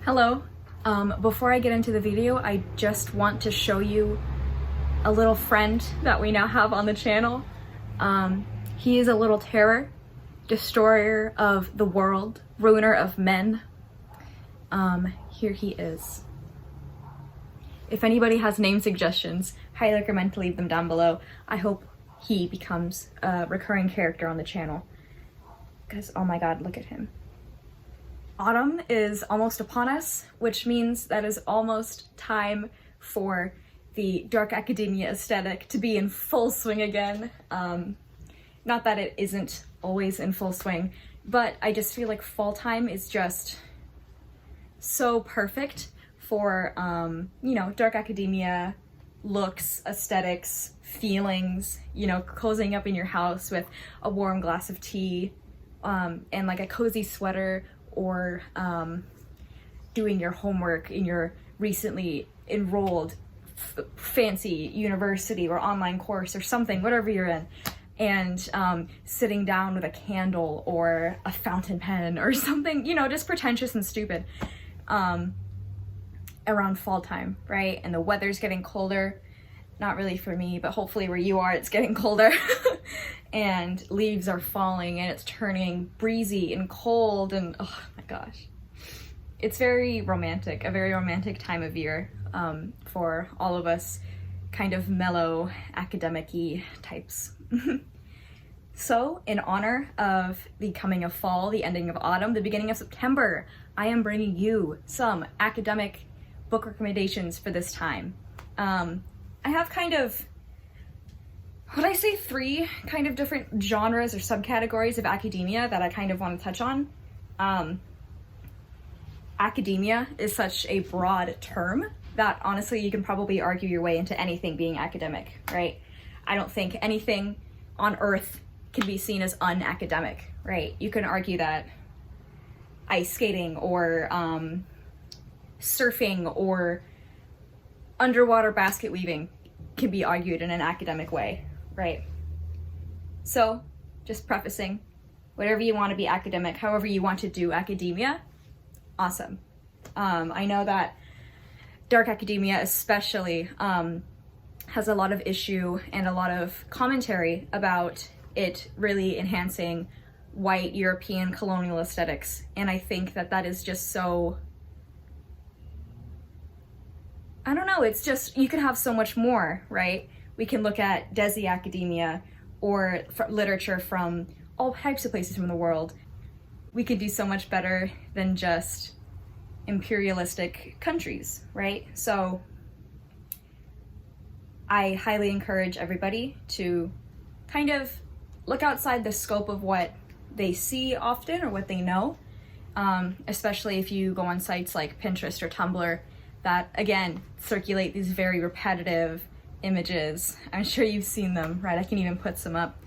Hello. Before I get into the video, I just want to show you a little friend that we now have on the channel. He is a little terror, destroyer of the world, ruiner of men. Here he is. If anybody has name suggestions, highly recommend to leave them down below. I hope he becomes a recurring character on the channel. Because, oh my god, look at him. Autumn is almost upon us, which means that is almost time for the dark academia aesthetic to be in full swing again. Not that it isn't always in full swing, but I just feel like fall time is just so perfect for, you know, dark academia looks, aesthetics, feelings, you know, cozying up in your house with a warm glass of tea, and like a cozy sweater, or doing your homework in your recently enrolled fancy university or online course or something, whatever you're in, and sitting down with a candle or a fountain pen or something, you know, just pretentious and stupid, around fall time, right? And the weather's getting colder. Not really for me, but hopefully where you are it's getting colder. And leaves are falling and it's turning breezy and cold, and oh my gosh. It's very romantic, a very romantic time of year for all of us kind of mellow, academic-y types. So, in honor of the coming of fall, the ending of autumn, the beginning of September, I am bringing you some academic book recommendations for this time. I have kind of, would I say, three kind of different genres or subcategories of academia that I kind of want to touch on. Academia is such a broad term that honestly you can probably argue your way into anything being academic, right? I don't think anything on earth can be seen as unacademic, right? You can argue that ice skating or surfing or underwater basket weaving can be argued in an academic way, right? So, just prefacing, whatever you want to be academic, however you want to do academia, awesome. I know that dark academia especially has a lot of issue and a lot of commentary about it really enhancing white European colonial aesthetics, and I think that that is just so, I don't know, it's just, you can have so much more, right? We can look at Desi academia or literature from all types of places from the world. We could do so much better than just imperialistic countries, right? So I highly encourage everybody to kind of look outside the scope of what they see often or what they know, especially if you go on sites like Pinterest or Tumblr that, again, circulate these very repetitive images. I'm sure you've seen them, right? I can even put some up.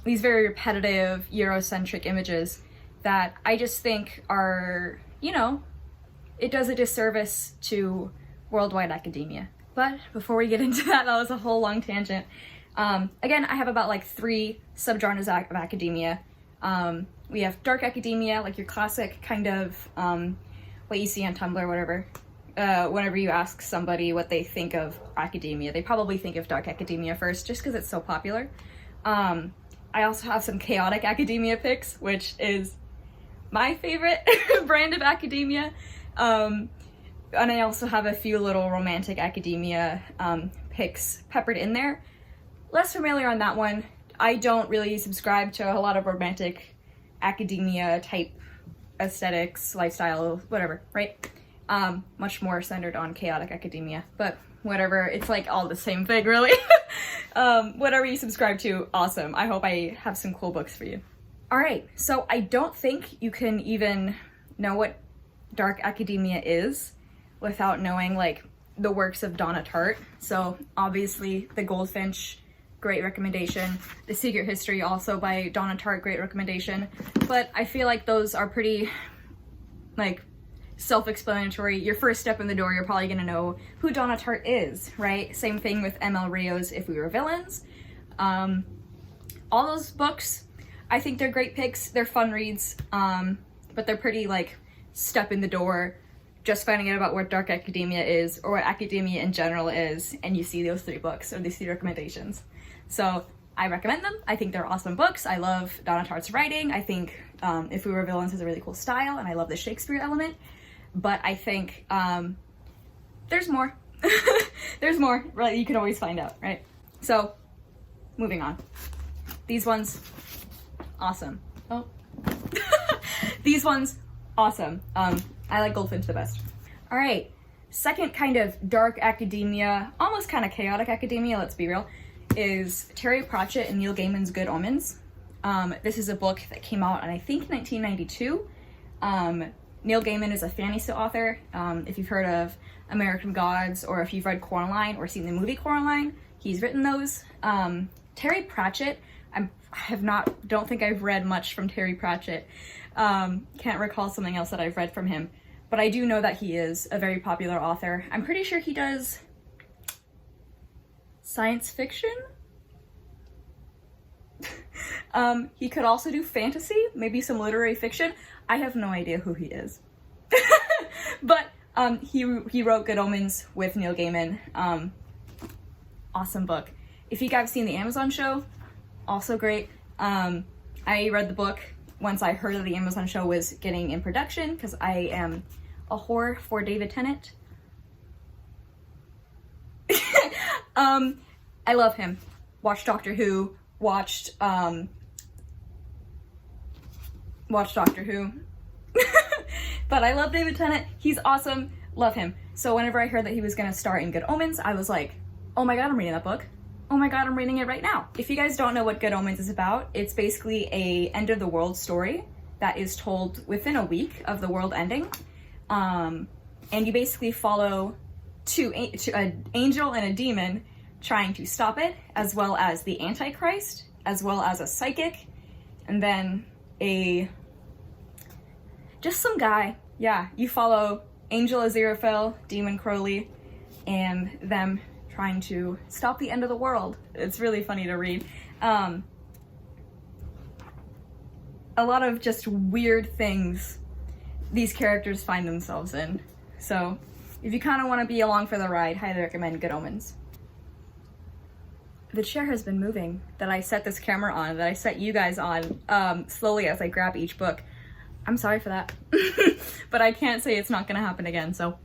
These very repetitive Eurocentric images that I just think are, you know, it does a disservice to worldwide academia. But before we get into that, that was a whole long tangent. Again, I have about like three subgenres of academia. We have dark academia, like your classic kind of what you see on Tumblr, whatever. Whenever you ask somebody what they think of academia, they probably think of dark academia first, just because it's so popular. I also have some chaotic academia picks, which is my favorite brand of academia. And I also have a few little romantic academia picks peppered in there. Less familiar on that one. I don't really subscribe to a lot of romantic academia type aesthetics, lifestyle, whatever, right? Much more centered on chaotic academia, but whatever, it's like all the same thing, really. Whatever you subscribe to, awesome. I hope I have some cool books for you. All right, so I don't think you can even know what dark academia is without knowing like the works of Donna Tartt. So obviously The Goldfinch, great recommendation. The Secret History, also by Donna Tartt, great recommendation. But I feel like those are pretty like self-explanatory. Your first step in the door, you're probably gonna know who Donna Tartt is, right? Same thing with ML Rio's If We Were Villains. All those books, I think they're great picks. They're fun reads, but they're pretty like step in the door just finding out about what dark academia is or what academia in general is, and you see those 3 books or these 3 recommendations. So I recommend them. I think they're awesome books. I love Donna Tartt's writing. I think If We Were Villains has a really cool style, and I love the Shakespeare element. But I think there's more. There's more, right? You can always find out, right? So, moving on. These ones, awesome. Oh. These ones, awesome. I like Goldfinch the best. All right, second kind of dark academia, almost kind of chaotic academia, let's be real, is Terry Pratchett and Neil Gaiman's Good Omens. This is a book that came out in, I think, 1992. Neil Gaiman is a fantasy author. If you've heard of American Gods, or if you've read Coraline or seen the movie Coraline, he's written those. Terry Pratchett, don't think I've read much from Terry Pratchett. Can't recall something else that I've read from him, but I do know that he is a very popular author. I'm pretty sure he does science fiction. He could also do fantasy, maybe some literary fiction. I have no idea who he is. But he wrote Good Omens with Neil Gaiman. Awesome book. If you guys have seen the Amazon show, also great. I read the book once I heard that the Amazon show was getting in production, because I am a whore for David Tennant. I love him. Watched Doctor Who. Watched Doctor Who. But I love David Tennant. He's awesome. Love him. So whenever I heard that he was going to star in Good Omens, I was like, oh my god, I'm reading that book. Oh my god, I'm reading it right now. If you guys don't know what Good Omens is about, it's basically a end of the world story that is told within a week of the world ending. And you basically follow an angel and a demon trying to stop it, as well as the Antichrist, as well as a psychic, and then just some guy. Yeah, you follow Angel Aziraphale, Demon Crowley, and them trying to stop the end of the world. It's really funny to read. A lot of just weird things these characters find themselves in. So if you kind of want to be along for the ride, highly recommend Good Omens. The chair has been moving that I set this camera on, that I set you guys on, slowly as I grab each book. I'm sorry for that. But I can't say it's not gonna happen again, so.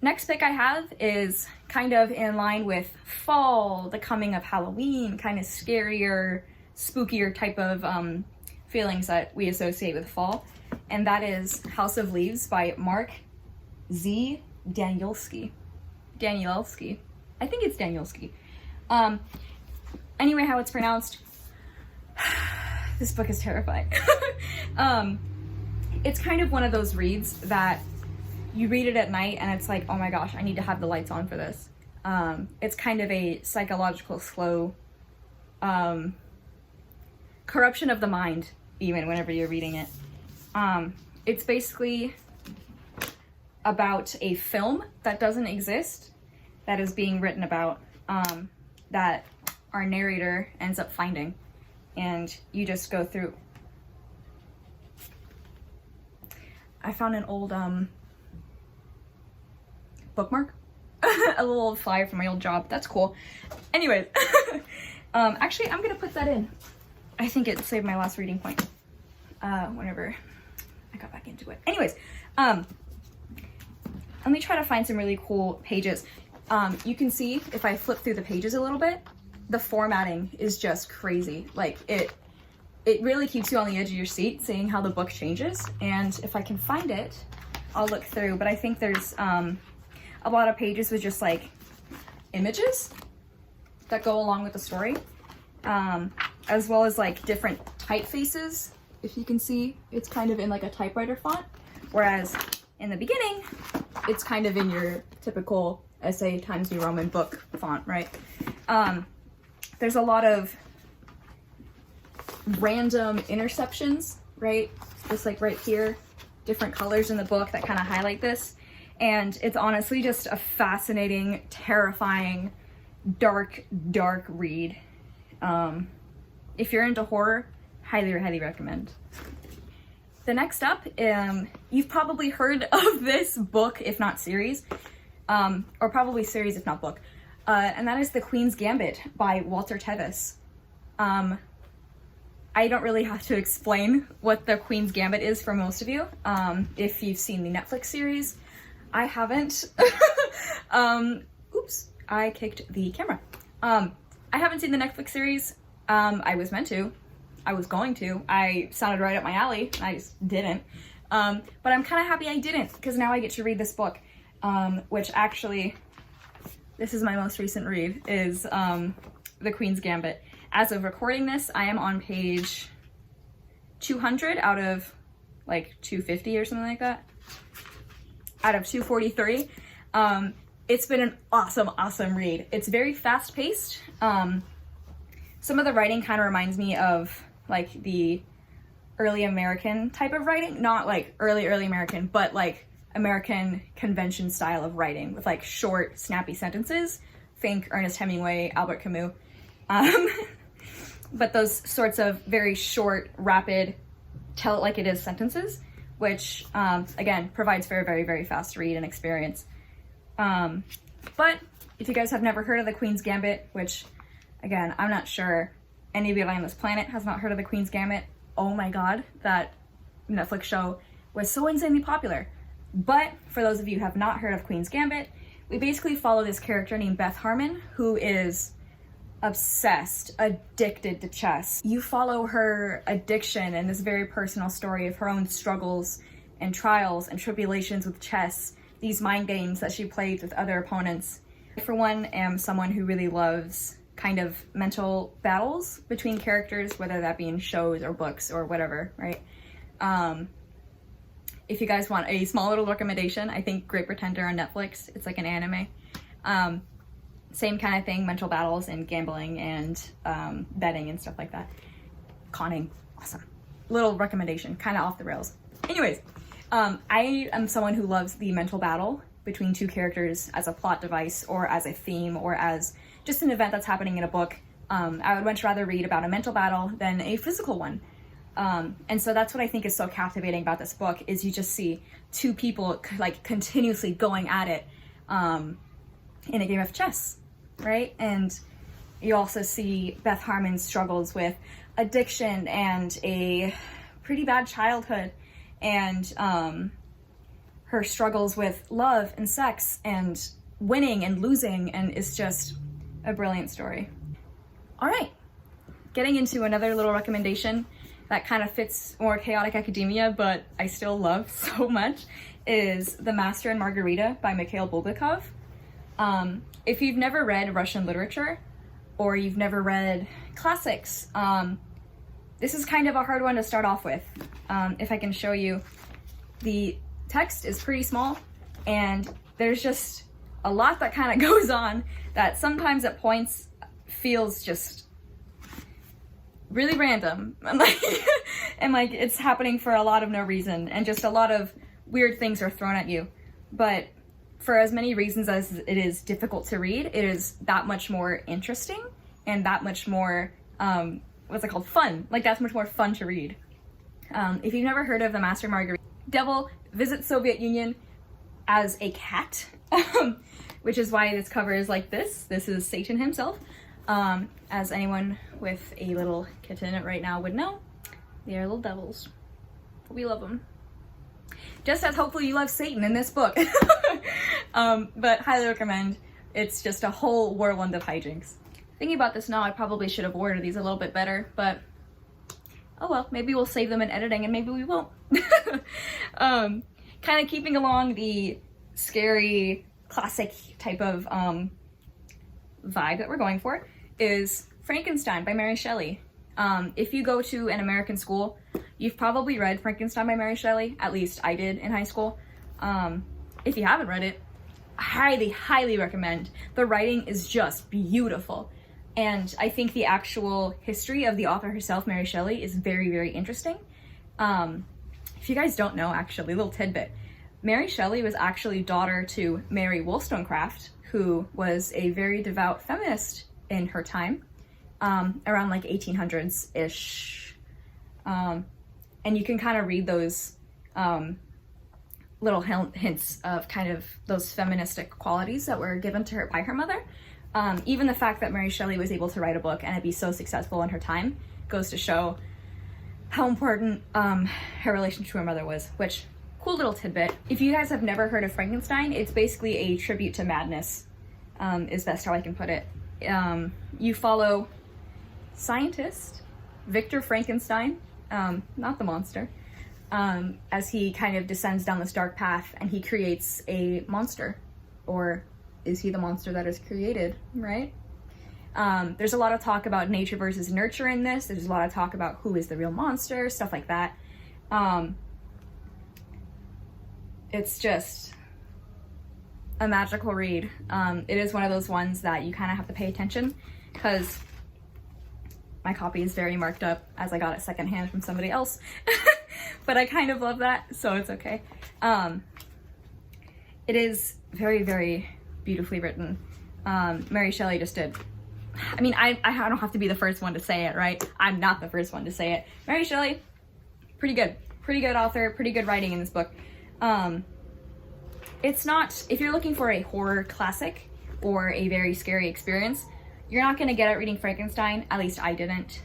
Next pick I have is kind of in line with fall, the coming of Halloween, kind of scarier, spookier type of feelings that we associate with fall. And that is House of Leaves by Mark Z. Danielewski. I think it's Danielewski. Anyway, how it's pronounced. This book is terrifying. It's kind of one of those reads that you read it at night and it's like, oh my gosh, I need to have the lights on for this. It's kind of a psychological slow corruption of the mind, even whenever you're reading it. It's basically about a film that doesn't exist, that is being written about, that our narrator ends up finding. And you just go through. I found an old bookmark. A little old flyer from my old job. That's cool. Anyways, actually, I'm gonna put that in. I think it saved my last reading point. Whenever I got back into it. Anyways, let me try to find some really cool pages. You can see if I flip through the pages a little bit, the formatting is just crazy. Like it really keeps you on the edge of your seat, seeing how the book changes. And if I can find it, I'll look through. But I think there's a lot of pages with just like images that go along with the story, as well as like different typefaces. If you can see, it's kind of in like a typewriter font, whereas in the beginning, it's kind of in your typical SA Times New Roman book font, right? There's a lot of random interceptions, right? Just like right here, different colors in the book that kind of highlight this. And it's honestly just a fascinating, terrifying, dark read. If you're into horror, highly recommend. The next up, you've probably heard of this book, if not series, or probably series, if not book, and that is The Queen's Gambit by Walter Tevis. I don't really have to explain what The Queen's Gambit is for most of you, if you've seen the Netflix series. I haven't. Oops, I kicked the camera. I haven't seen the Netflix series. I was meant to. I was going to. I sounded right up my alley. I just didn't. But I'm kind of happy I didn't, because now I get to read this book, which actually, this is my most recent read, is The Queen's Gambit. As of recording this, I am on page 200 out of like 250 or something like that. Out of 243. It's been an awesome read. It's very fast-paced. Some of the writing kind of reminds me of like the early American type of writing. Not like early American, but like American convention style of writing with like short, snappy sentences. Think Ernest Hemingway, Albert Camus. But those sorts of very short, rapid, tell it like it is sentences, which, again, provides for a very fast read and experience. But if you guys have never heard of The Queen's Gambit, which, again, I'm not sure anybody on this planet has not heard of The Queen's Gambit. Oh my god, that Netflix show was so insanely popular. But for those of you who have not heard of Queen's Gambit, we basically follow this character named Beth Harmon, who is obsessed, addicted to chess. You follow her addiction and this very personal story of her own struggles and trials and tribulations with chess, these mind games that she plays with other opponents. I, for one, am someone who really loves kind of mental battles between characters, whether that be in shows or books or whatever, right? If you guys want a small little recommendation, I think Great Pretender on Netflix, it's like an anime. Same kind of thing, mental battles and gambling and betting and stuff like that. Conning, awesome. Little recommendation, kind of off the rails. Anyways, I am someone who loves the mental battle between two characters as a plot device or as a theme or as just an event that's happening in a book. I would much rather read about a mental battle than a physical one. And so that's what I think is so captivating about this book, is you just see two people like continuously going at it in a game of chess, right? And you also see Beth Harmon's struggles with addiction and a pretty bad childhood, and her struggles with love and sex and winning and losing, and it's just a brilliant story. All right, getting into another little recommendation that kind of fits more chaotic academia, but I still love so much, is The Master and Margarita by Mikhail Bulgakov. If you've never read Russian literature, or you've never read classics, this is kind of a hard one to start off with. If I can show you, the text is pretty small, and there's just a lot that kind of goes on that sometimes at points feels just really random, and like it's happening for a lot of no reason, and just a lot of weird things are thrown at you. But for as many reasons as it is difficult to read, it is that much more interesting and that much more what's it called, fun. Like, that's much more fun to read. If you've never heard of The Master and Margarita, devil visits Soviet Union as a cat, which is why this cover is like this. This is Satan himself. As anyone with a little kitten right now would know, they are little devils. We love them. Just as hopefully you love Satan in this book. But highly recommend. It's just a whole whirlwind of hijinks. Thinking about this now, I probably should have ordered these a little bit better, but oh well, maybe we'll save them in editing and maybe we won't. Kind of keeping along the scary, classic type of vibe that we're going for is Frankenstein by Mary Shelley. If you go to an American school, you've probably read Frankenstein by Mary Shelley. At least I did in high school. If you haven't read it, I highly recommend. The writing is just beautiful. And I think the actual history of the author herself, Mary Shelley, is very interesting. If you guys don't know, actually, little tidbit, Mary Shelley was actually daughter to Mary Wollstonecraft, who was a very devout feminist in her time, around like 1800s-ish. And you can kind of read those little hints of kind of those feministic qualities that were given to her by her mother. Even the fact that Mary Shelley was able to write a book and it be so successful in her time goes to show how important her relationship to her mother was, which, cool little tidbit. If you guys have never heard of Frankenstein, it's basically a tribute to madness, is best how I can put it. You follow scientist Victor Frankenstein, not the monster, as he kind of descends down this dark path and he creates a monster. Or is he the monster that is created, right? There's a lot of talk about nature versus nurture in this. There's a lot of talk about who is the real monster, stuff like that. It's just a magical read. It is one of those ones that you kind of have to pay attention, because my copy is very marked up as I got it secondhand from somebody else. But I kind of love that, so it's okay. It is very, very beautifully written. Mary Shelley just did. I mean, I don't have to be the first one to say it, right? I'm not the first one to say it. Mary Shelley, pretty good author, pretty good writing in this book. It's not, if you're looking for a horror classic or a very scary experience, you're not gonna get it reading Frankenstein, at least I didn't.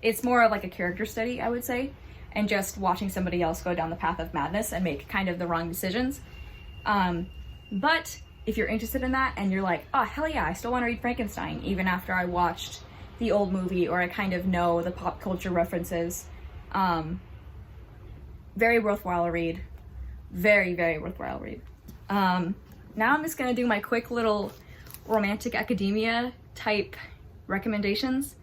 It's more of like a character study, I would say, and just watching somebody else go down the path of madness and make kind of the wrong decisions. But if you're interested in that and you're like, oh, hell yeah, I still want to read Frankenstein, even after I watched the old movie or I kind of know the pop culture references, very worthwhile read. Very, very worthwhile read. Now I'm just going to do my quick little romantic academia type recommendations.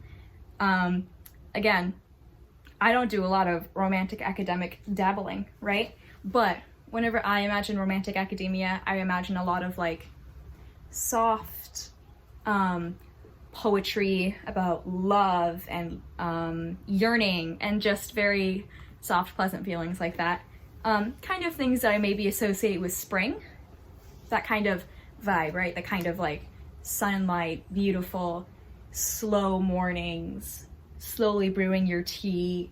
Again, I don't do a lot of romantic academic dabbling, right? But whenever I imagine romantic academia, I imagine a lot of like soft poetry about love and yearning and just very soft, pleasant feelings like that. Kind of things that I maybe associate with spring. That kind of vibe, right? The kind of like sunlight, beautiful, slow mornings, slowly brewing your tea,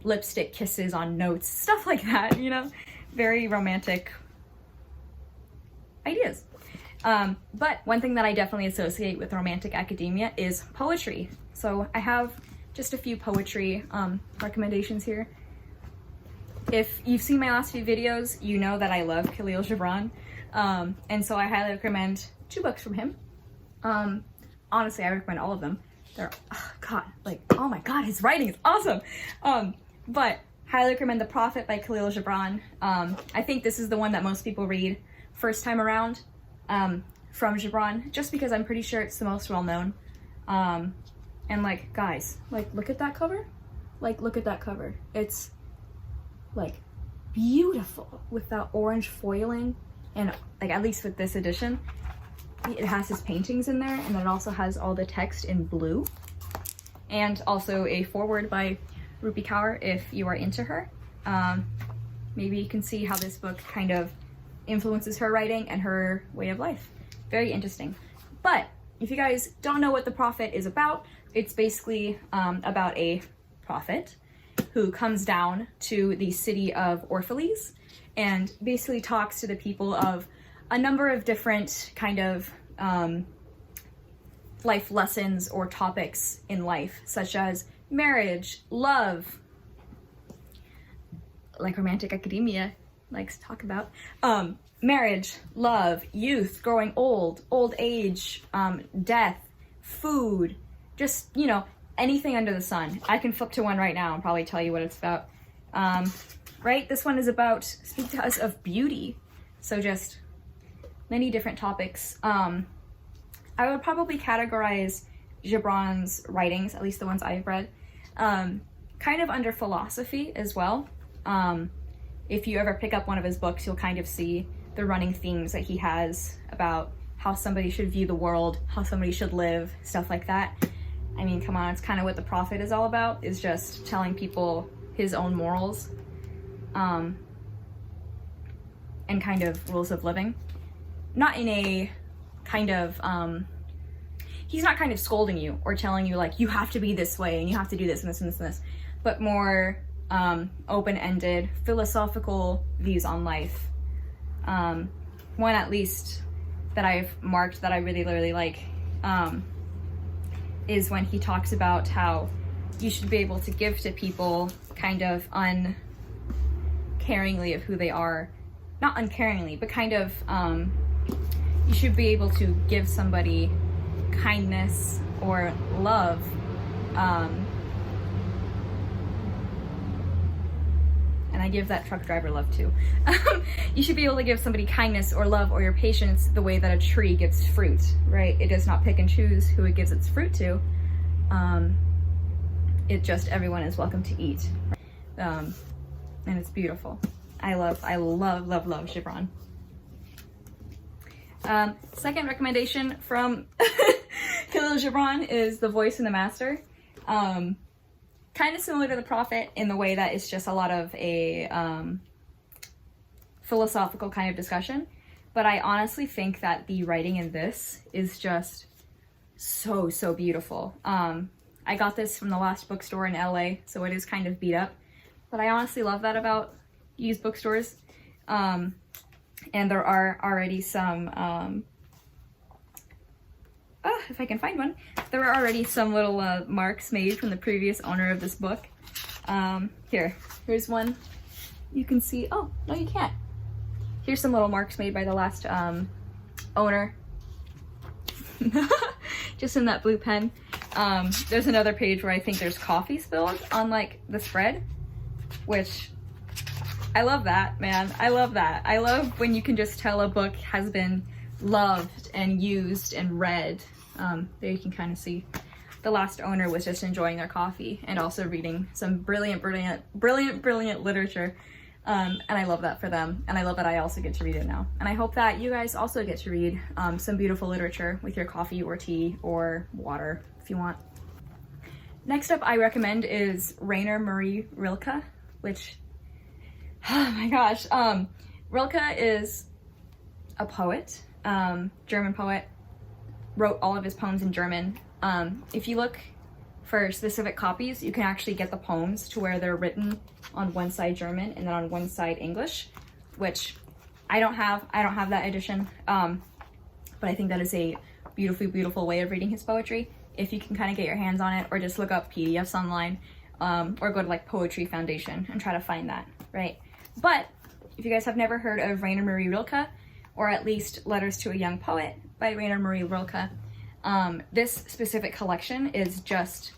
lipstick kisses on notes, stuff like that, you know? Very romantic ideas. But one thing that I definitely associate with romantic academia is poetry. So I have just a few poetry recommendations here. If you've seen my last few videos, you know that I love Khalil Gibran. And so I highly recommend 2 books from him. Honestly, I recommend all of them. They're, oh God, like, oh my God, his writing is awesome. But highly recommend The Prophet by Khalil Gibran. I think this is the one that most people read first time around from Gibran, just because I'm pretty sure it's the most well-known. And like, guys, like, look at that cover. Like, look at that cover. It's like beautiful with that orange foiling, and like, at least with this edition, it has his paintings in there, and then it also has all the text in blue, and also a foreword by Rupi Kaur if you are into her. Maybe you can see how this book kind of influences her writing and her way of life. Very interesting. But if you guys don't know what The Prophet is about, it's basically about a prophet who comes down to the city of Orphalese and basically talks to the people of a number of different kind of life lessons or topics in life, such as marriage, love, like romantic academia likes to talk about, marriage, love, youth, growing old, old age, death, food, just, you know, anything under the sun. I can flip to one right now and probably tell you what it's about. Right? This one is about, speak to us of beauty. So just many different topics. I would probably categorize Gibran's writings, at least the ones I've read, kind of under philosophy as well. If you ever pick up one of his books, you'll kind of see the running themes that he has about how somebody should view the world, how somebody should live, stuff like that. I mean, come on, it's kind of what The Prophet is all about, is just telling people his own morals, and kind of rules of living. Not in a kind of, he's not kind of scolding you or telling you like, you have to be this way and you have to do this and this and this and this, but more open-ended, philosophical views on life. One at least that I've marked that I really like is when he talks about how you should be able to give to people kind of uncaringly of who they are. Not uncaringly, but kind of, you should be able to give somebody kindness or love. And I give that truck driver love too. You should be able to give somebody kindness or love or your patience the way that a tree gives fruit, right? It does not pick and choose who it gives its fruit to. It just, everyone is welcome to eat. And it's beautiful. I love Gibran. Second recommendation from Khalil Gibran is The Voice and the Master. Kind of similar to The Prophet in the way that it's just a lot of a philosophical kind of discussion, but I honestly think that the writing in this is just so beautiful. I got this from the last bookstore in LA, so it is kind of beat up, but I honestly love that about used bookstores. And there are already some if I can find one, there are already some little marks made from the previous owner of this book. Here's one. You can see, oh, no you can't. Here's some little marks made by the last owner. Just in that blue pen. There's another page where I think there's coffee spilled on like the spread, which I love that, man. I love that. I love when you can just tell a book has been loved and used and read. There you can kind of see the last owner was just enjoying their coffee and also reading some brilliant literature. And I love that for them. And I love that I also get to read it now. And I hope that you guys also get to read some beautiful literature with your coffee or tea or water if you want. Next up I recommend is Rainer Maria Rilke, which, oh my gosh. Rilke is a poet, German poet, wrote all of his poems in German. If you look for specific copies, you can actually get the poems to where they're written on one side German and then on one side English, which I don't have that edition, but I think that is a beautiful way of reading his poetry. If you can kind of get your hands on it, or just look up PDFs online, or go to like Poetry Foundation and try to find that, right? But if you guys have never heard of Rainer Maria Rilke, or at least Letters to a Young Poet by Rainer Maria Rilke, this specific collection is just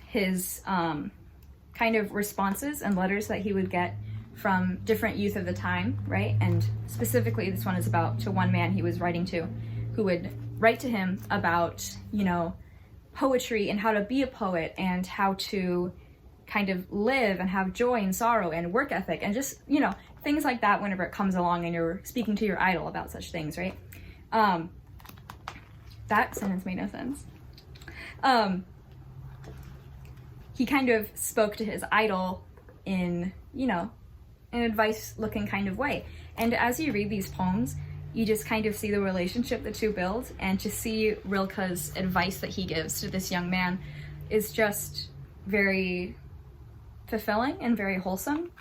his kind of responses and letters that he would get from different youth of the time, right? And specifically this one is about to one man he was writing to, who would write to him about, you know, poetry and how to be a poet and how to kind of live and have joy and sorrow and work ethic and just, you know, things like that whenever it comes along and you're speaking to your idol about such things, right? That sentence made no sense. He kind of spoke to his idol in, you know, an advice-looking kind of way. And as you read these poems, you just kind of see the relationship the two build, and to see Rilke's advice that he gives to this young man is just very fulfilling and very wholesome.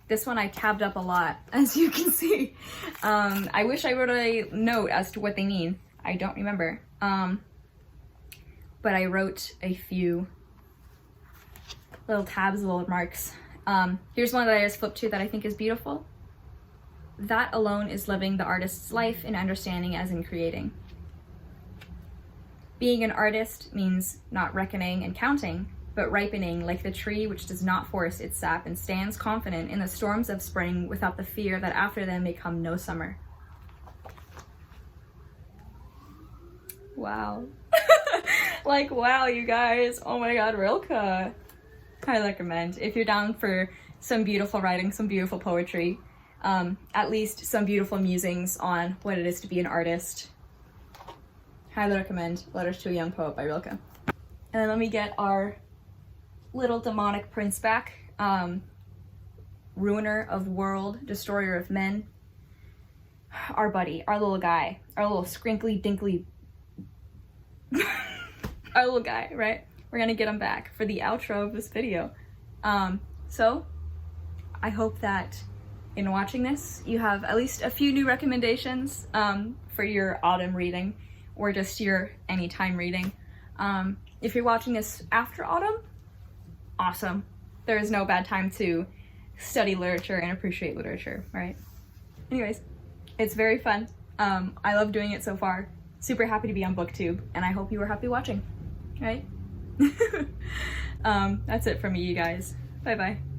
This one I tabbed up a lot, as you can see. I wish I wrote a note as to what they mean. I don't remember. But I wrote a few little tabs, little marks. Here's one that I just flipped to that I think is beautiful. That alone is living the artist's life in understanding as in creating. Being an artist means not reckoning and counting, but ripening like the tree which does not force its sap and stands confident in the storms of spring without the fear that after them may come no summer. Wow. Like, wow, you guys. Oh my god, Rilke. I recommend. If you're down for some beautiful writing, some beautiful poetry, at least some beautiful musings on what it is to be an artist, highly recommend Letters to a Young Poet by Rilke. And then let me get our little demonic prince back. Ruiner of world, destroyer of men. Our buddy, our little guy, our little scrinkly dinkly our little guy, right? We're gonna get him back for the outro of this video. So I hope that in watching this, you have at least a few new recommendations for your autumn reading or just your anytime reading. If you're watching this after autumn, awesome. There is no bad time to study literature and appreciate literature, right? Anyways, it's very fun. I love doing it so far. Super happy to be on BookTube, and I hope you were happy watching, right? That's it from me, you guys. Bye-bye.